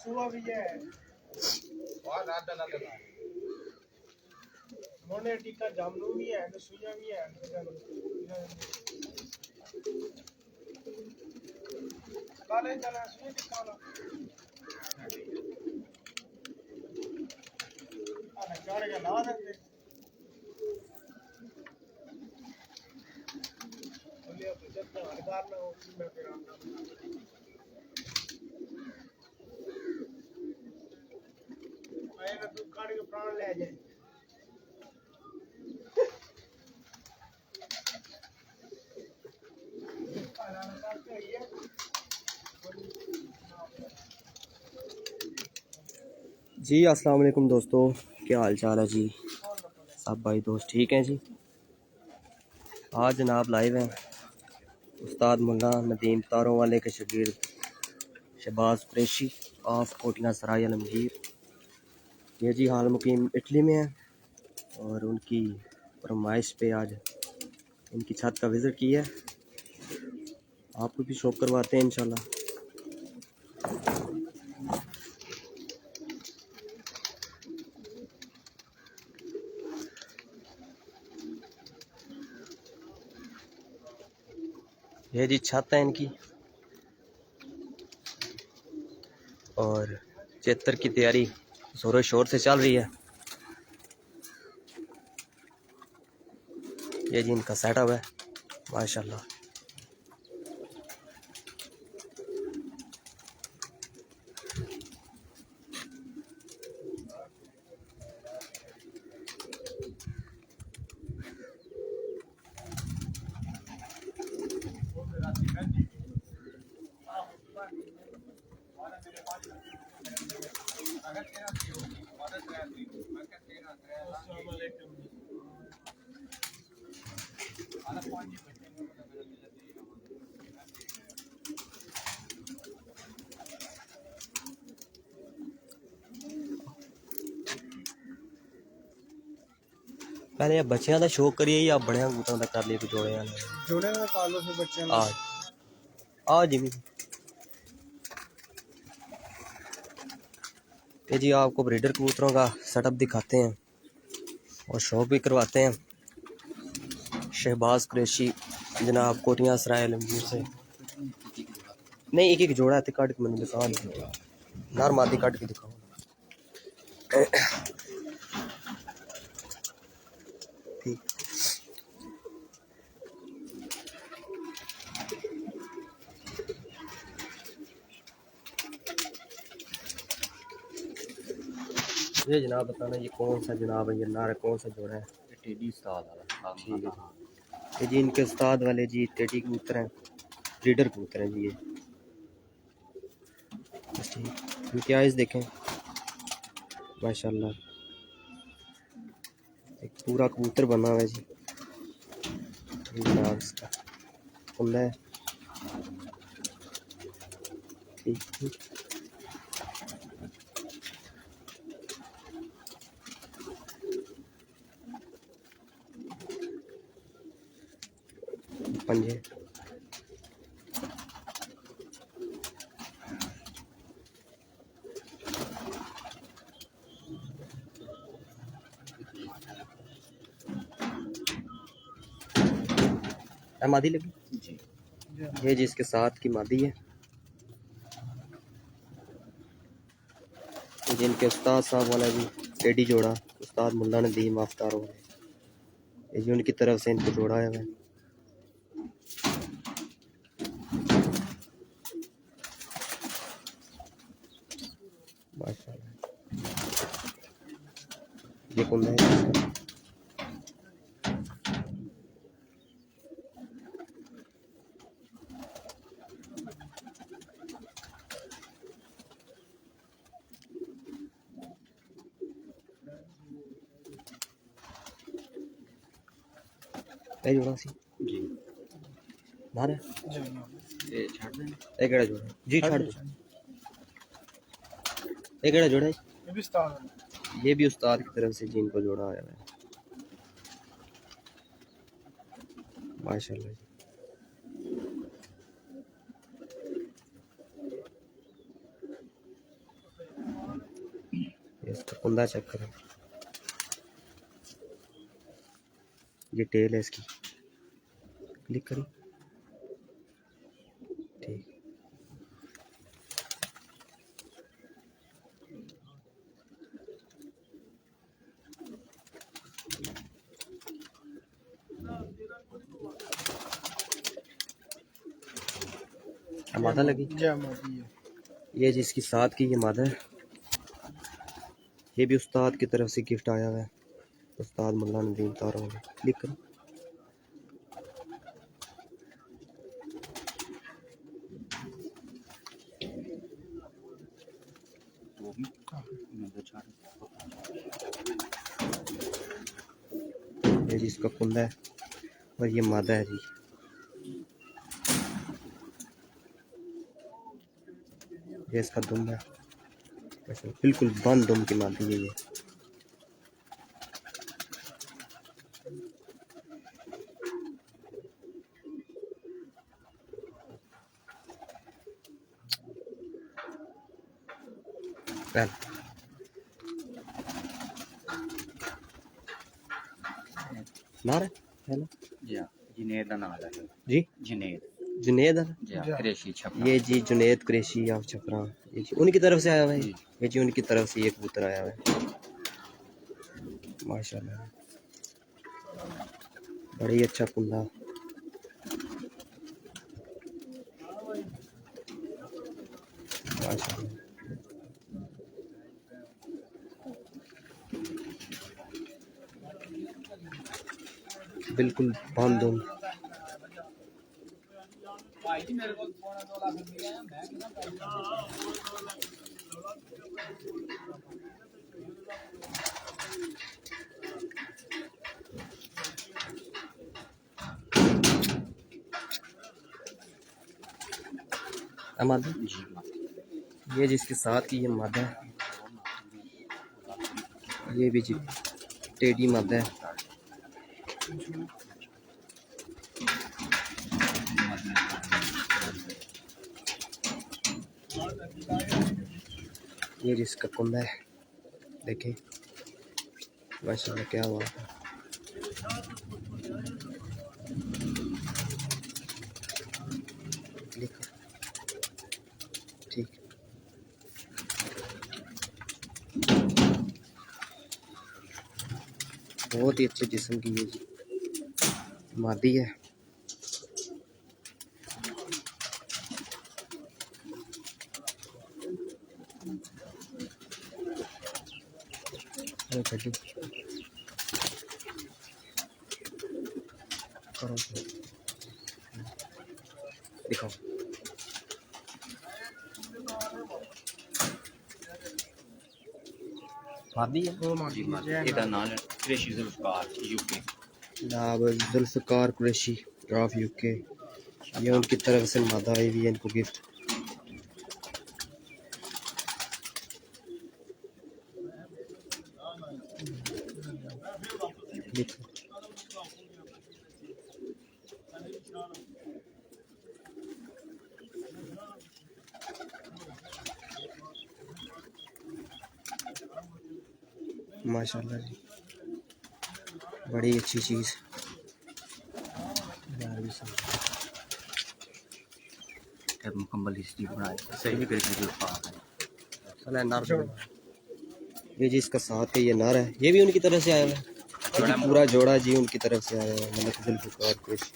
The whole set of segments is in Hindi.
सुबह भी है मोने टीका जामनू भी है सुइया भी है काले चला सुइया टीका वाला अरे चढ़ के ला देंगे बोलिए तो जब तक हड़ताल ना हो मैं फिर आना आएगा तू काट के प्राण ले जाए जी अस्सलाम वालेकुम दोस्तों, क्या हाल चाल है जी। सब भाई दोस्त ठीक हैं जी। आज जनाब लाइव हैं उस्ताद मुल्ला नदीम तारों वाले के शागिर्द शहबाज कुरैशी ऑफ कोटियां सराय आलमगीर। ये जी हाल मुकीम इटली में है और उनकी फरमाइश पे आज इनकी छत का विज़िट किया है। आपको भी शौक करवाते हैं इंशाल्लाह। ये जी छत है इनकी और चेतर की तैयारी जोरों शोर से चल रही है। ये जी इनका सेटअप है माशाल्लाह। पहले ये बच्चों का शौक करिए या बड़े कबूतरों का कर लिए जोड़े जोड़े में पालो से बच्चे आज जी ये जी आपको ब्रीडर कबूतरों का सेटअप दिखाते हैं और शौक भी करवाते हैं। शहबाज कुरैशी जनाब कोटियां सराय आलमगीर से नहीं एक एक जोड़ा है काट के मैंने दिखा नार मादी काट के दिखाओ। ठीक ये जनाब बताना ये कौन सा जनाब है, ये नार कौन सा जोड़ा है। टेडी उस्ताद वाला ठीक है ये जी इनके उस्ताद वाले जी टेडी कबूतर हैं, ब्रीडर कबूतर हैं जी। ये इनकी आइज़ देखें माशाल्लाह, एक पूरा कबूतर बना हुआ है जी। जनाब इसका कुंडा है ठीक ठीक। पंजे मादी लगी जी ये जी इसके साथ की मादी है। जिनके उस्ताद साहब वाला जी टेडी जोड़ा उस्ताद मुल्ला नदीम आफ्तार वाला ये जी उनकी तरफ से इनको जोड़ा है। माशाल्लाह ये कौन है ए जोड़ा सी जी बाहर है ये छाड़ दें ए केड़ा जोड़ा जी छाड़ दो ए केड़ा जोड़ा है ये भी उस्ताद ये भी उस्ताद की तरफ से जी इनको जोड़ा आया है माशाल्लाह जी। इसका कुंदा चेक करें, ये टेल है इसकी, क्लिक करी। ठीक, मादा लगी। ये जिसकी साथ की ये मादा है, ये भी उस्ताद की तरफ से गिफ्ट आया हुआ है, उस्ताद मुल्ला नदीम तारों वाले। क्लिक करो। वो भी नंबर 4 ये जिसका कुंदा है और ये मादा है जी। ये इसका दुम है, बिल्कुल बंद दुम की मादी है ये। पहल नार है पहला जी हाँ, जुनेद का नाम है जी, जुनेद है जी हाँ, कुरैशी छपरा। ये जी, जुनेद कुरैशी ऑफ छपरा, ये जी उनकी तरफ से आया हुआ है। ये जी उनकी तरफ से ये कबूतर आया हुआ है, माशाल्लाह बड़ा ही अच्छा कुंदा। माशाल्लाह बिल्कुल बंद दुम। मादा जी ये जिसके साथ की ये मादा है, ये भी जी टेडी मादा है। ये जिसका कुंदा है, देखें माशाल्लाह क्या हुआ। ठीक, बहुत ही अच्छे जिस्म की ये जी मादी है। करो दिखाओ। मादी है जी ਇਹਦਾ ਨਾਮ ਹੈ ਕੁਰੈਸ਼ੀ ਜ਼ੁਲਫਕਾਰ यूके। जनाब जुल्फ़िकार कुरैशी ऑफ यूके, ये उनकी तरफ से मादा आई हुई है इनको गिफ्ट। माशाल्लाह जी बड़ी अच्छी चीज़। मुकम्मल हिस्ट्री बनाई सही कुरैशी ज़ुल्फकार। ये जी इसका साथ है, ये नर है, ये भी उनकी तरफ से आया हुआ है। ये जी पूरा जोड़ा जी उनकी तरफ से आया हुआ है, मतलब जुल्फ़िकार कुरैशी।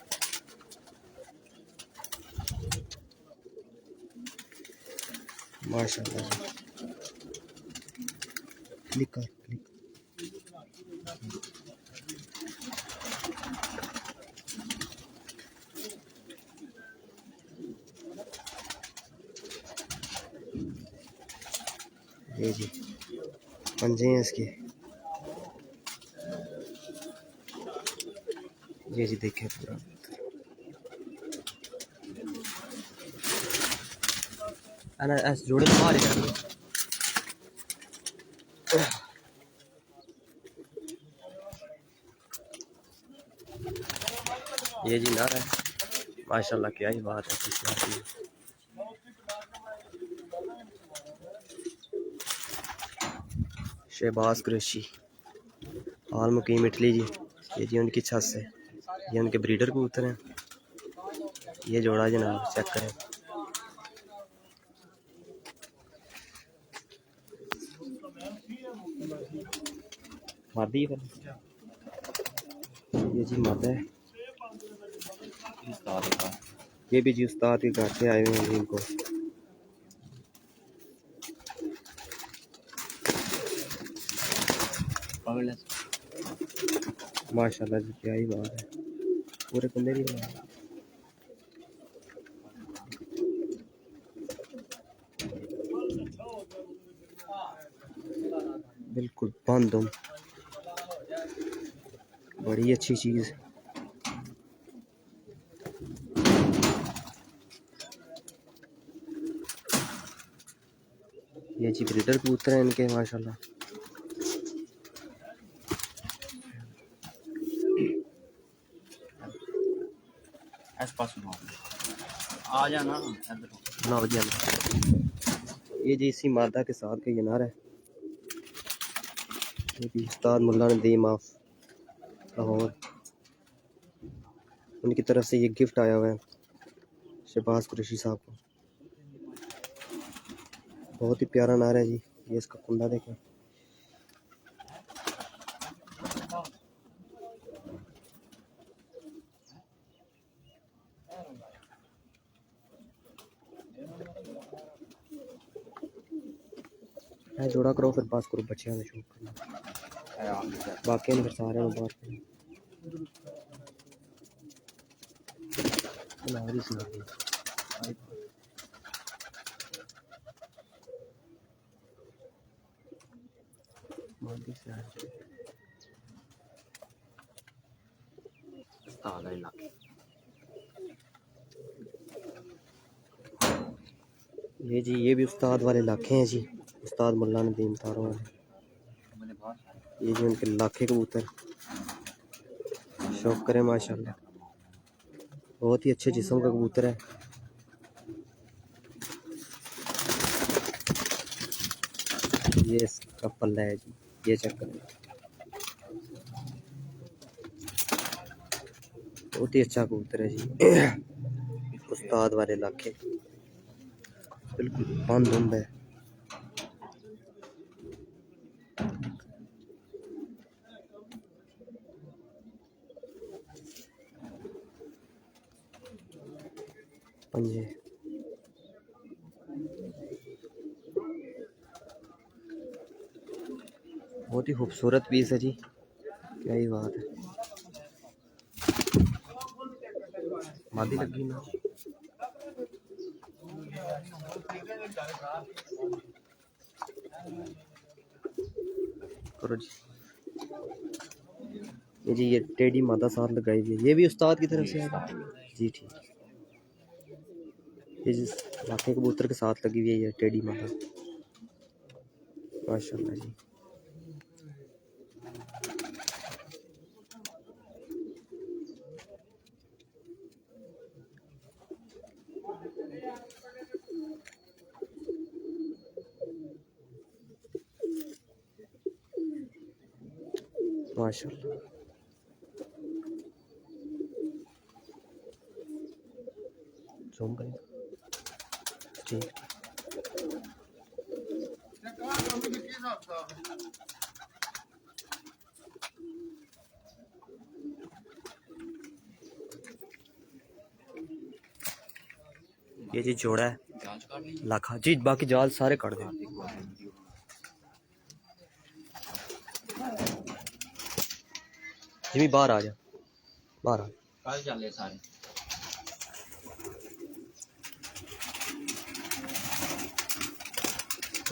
माशाल्लाह क्लिक कर, क्लिक। ये जी पंजे हैं इसके, ये जी देखें पूरा। अना ऐसे जोड़े तो बाहर ही ये जी नारा है, माशाल्लाह क्या ही बात है। शहबाज कुरैशी, हाल मुकीम इटली जी। ये जी उनकी छत से, ये उनके ब्रीडर कबूतर हैं। ये जोड़ा जनाब चेक करें। मादी है, ये जी मादा है। ये भी जी उस्ताद के घर से आए हुए हैं जी इनको। माशाल्लाह जी, क्या ही बात है, पूरे कुंडे भी बना है। बिल्कुल बंद हम, बड़ी अच्छी चीज़। ये जी ब्रीडर कबूतर हैं इनके माशाल्लाह। आ जाना ना जी, ये जी इसी मादा के साथ का ये नर है। ये भी उस्ताद मुल्ला नदीम ऑफ लाहौर, उनकी तरफ से ये गिफ्ट आया हुआ है शहबाज कुरैशी साहब को। बहुत ही प्यारा नर है जी। ये इसका कुंडा देखें। है जोड़ा करो फिर पास करो, बच्चे में शौक करना, बाकी फिर सारे में बात करें। ये जी ये भी उस्ताद वाले लाखे हैं जी, उस्ताद मुल्ला नदीम तारों वाले। ये जी उनके लाखे कबूतर, शौक करें माशाल्लाह। बहुत ही अच्छे जिस्म का कबूतर है। ये इसका पल्ला है जी, ये चेक करें। बहुत ही अच्छा कबूतर है जी। उस्ताद वाले लाखे, बिल्कुल बंद उम्ब है। पंजे बहुत ही खूबसूरत पीस है जी, क्या ही बात है। मादी लगी ना करो जी। ये जी ये टेडी मादा साथ लगाई हुई है, ये भी उस्ताद की तरफ से है जी। ठीक, ये जिस लाखे कबूतर के साथ लगी हुई है ये टेडी मादा, माशाल्लाह जी। माशाल्लाह जूम करें। ठीक, ये जी जोड़ा है लाखा जी, बाकी जाल सारे काट दें। जिमी बाहर आ जा, बाहर आ। कल चले सारे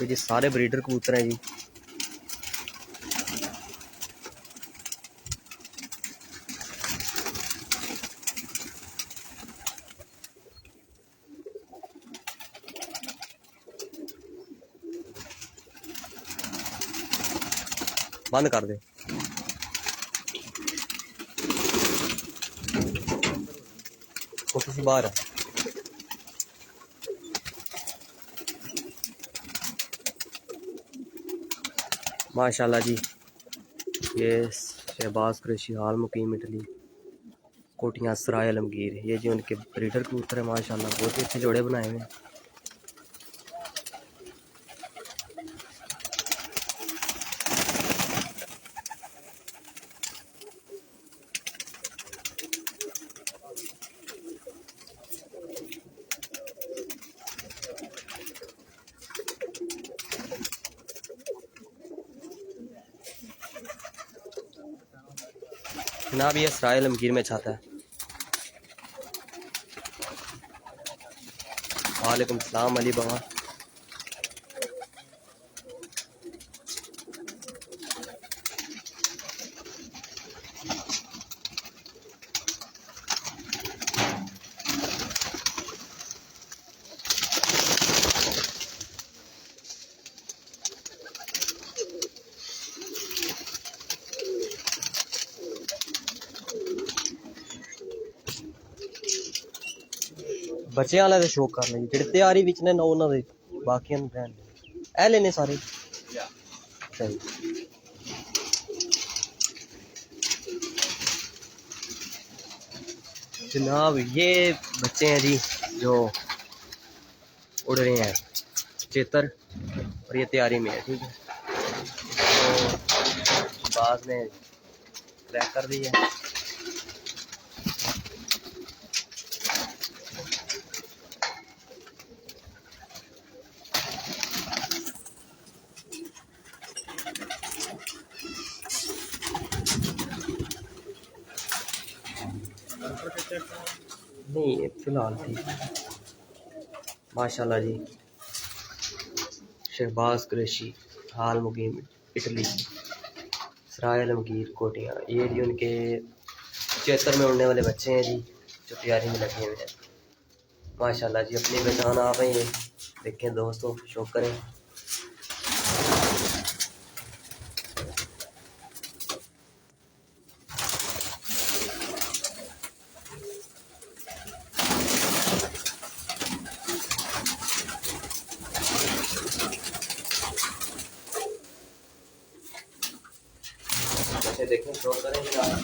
ये जी सारे ब्रीडर कबूतर हैं जी। बंद कर दे। वो किसी बाहर है। माशाल्लाह जी। ये शहबाज कुरैशी हाल मुकीम इटली कोटियाँ सराय आलमगीर, ये जी उनके ब्रीडर कबूतर है माशाल्लाह, बहुत ही अच्छे जोड़े बनाए हुए हैं। जनाब ये सराय आलमगीर में छाता है। वालेकुम सलाम अली बाबा। बच्चे वाला तो शौक कर लेंगे जेडे तैयारी विच ने ना उन्हां दे बाकियां नूं रहन ए लेने सारे सही। जनाब ये बच्चे हैं जी जो उड़ रहे हैं चेतर, और ये तैयारी में है, ठीक है। तो बाज ने क्रैक कर दी है। नहीं फिलहाल ठीक माशाल्लाह जी। शहबाज कुरैशी हाल मुकीम इटली सराय आलमगीर कोटियाँ, ये जी उनके चेतर में उड़ने वाले बच्चे हैं जी, जो तैयारी में लगे हुए हैं माशाल्लाह जी। अपनी पहचान आप हैं ये, देखें दोस्तों, शौक करें। ऐसे देखें, शौक करें यार।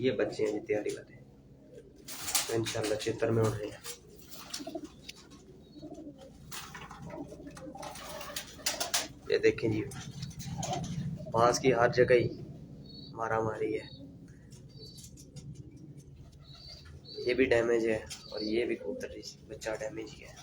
ये बच्चे हैं जी तैयारी वाले, तो इंशाल्लाह चेतर में उड़ रहे हैं। ये देखें जी, बांस की हर जगह ही मारा मारी है। ये भी डैमेज है और ये भी कबूतर बच्चा डैमेज ही है।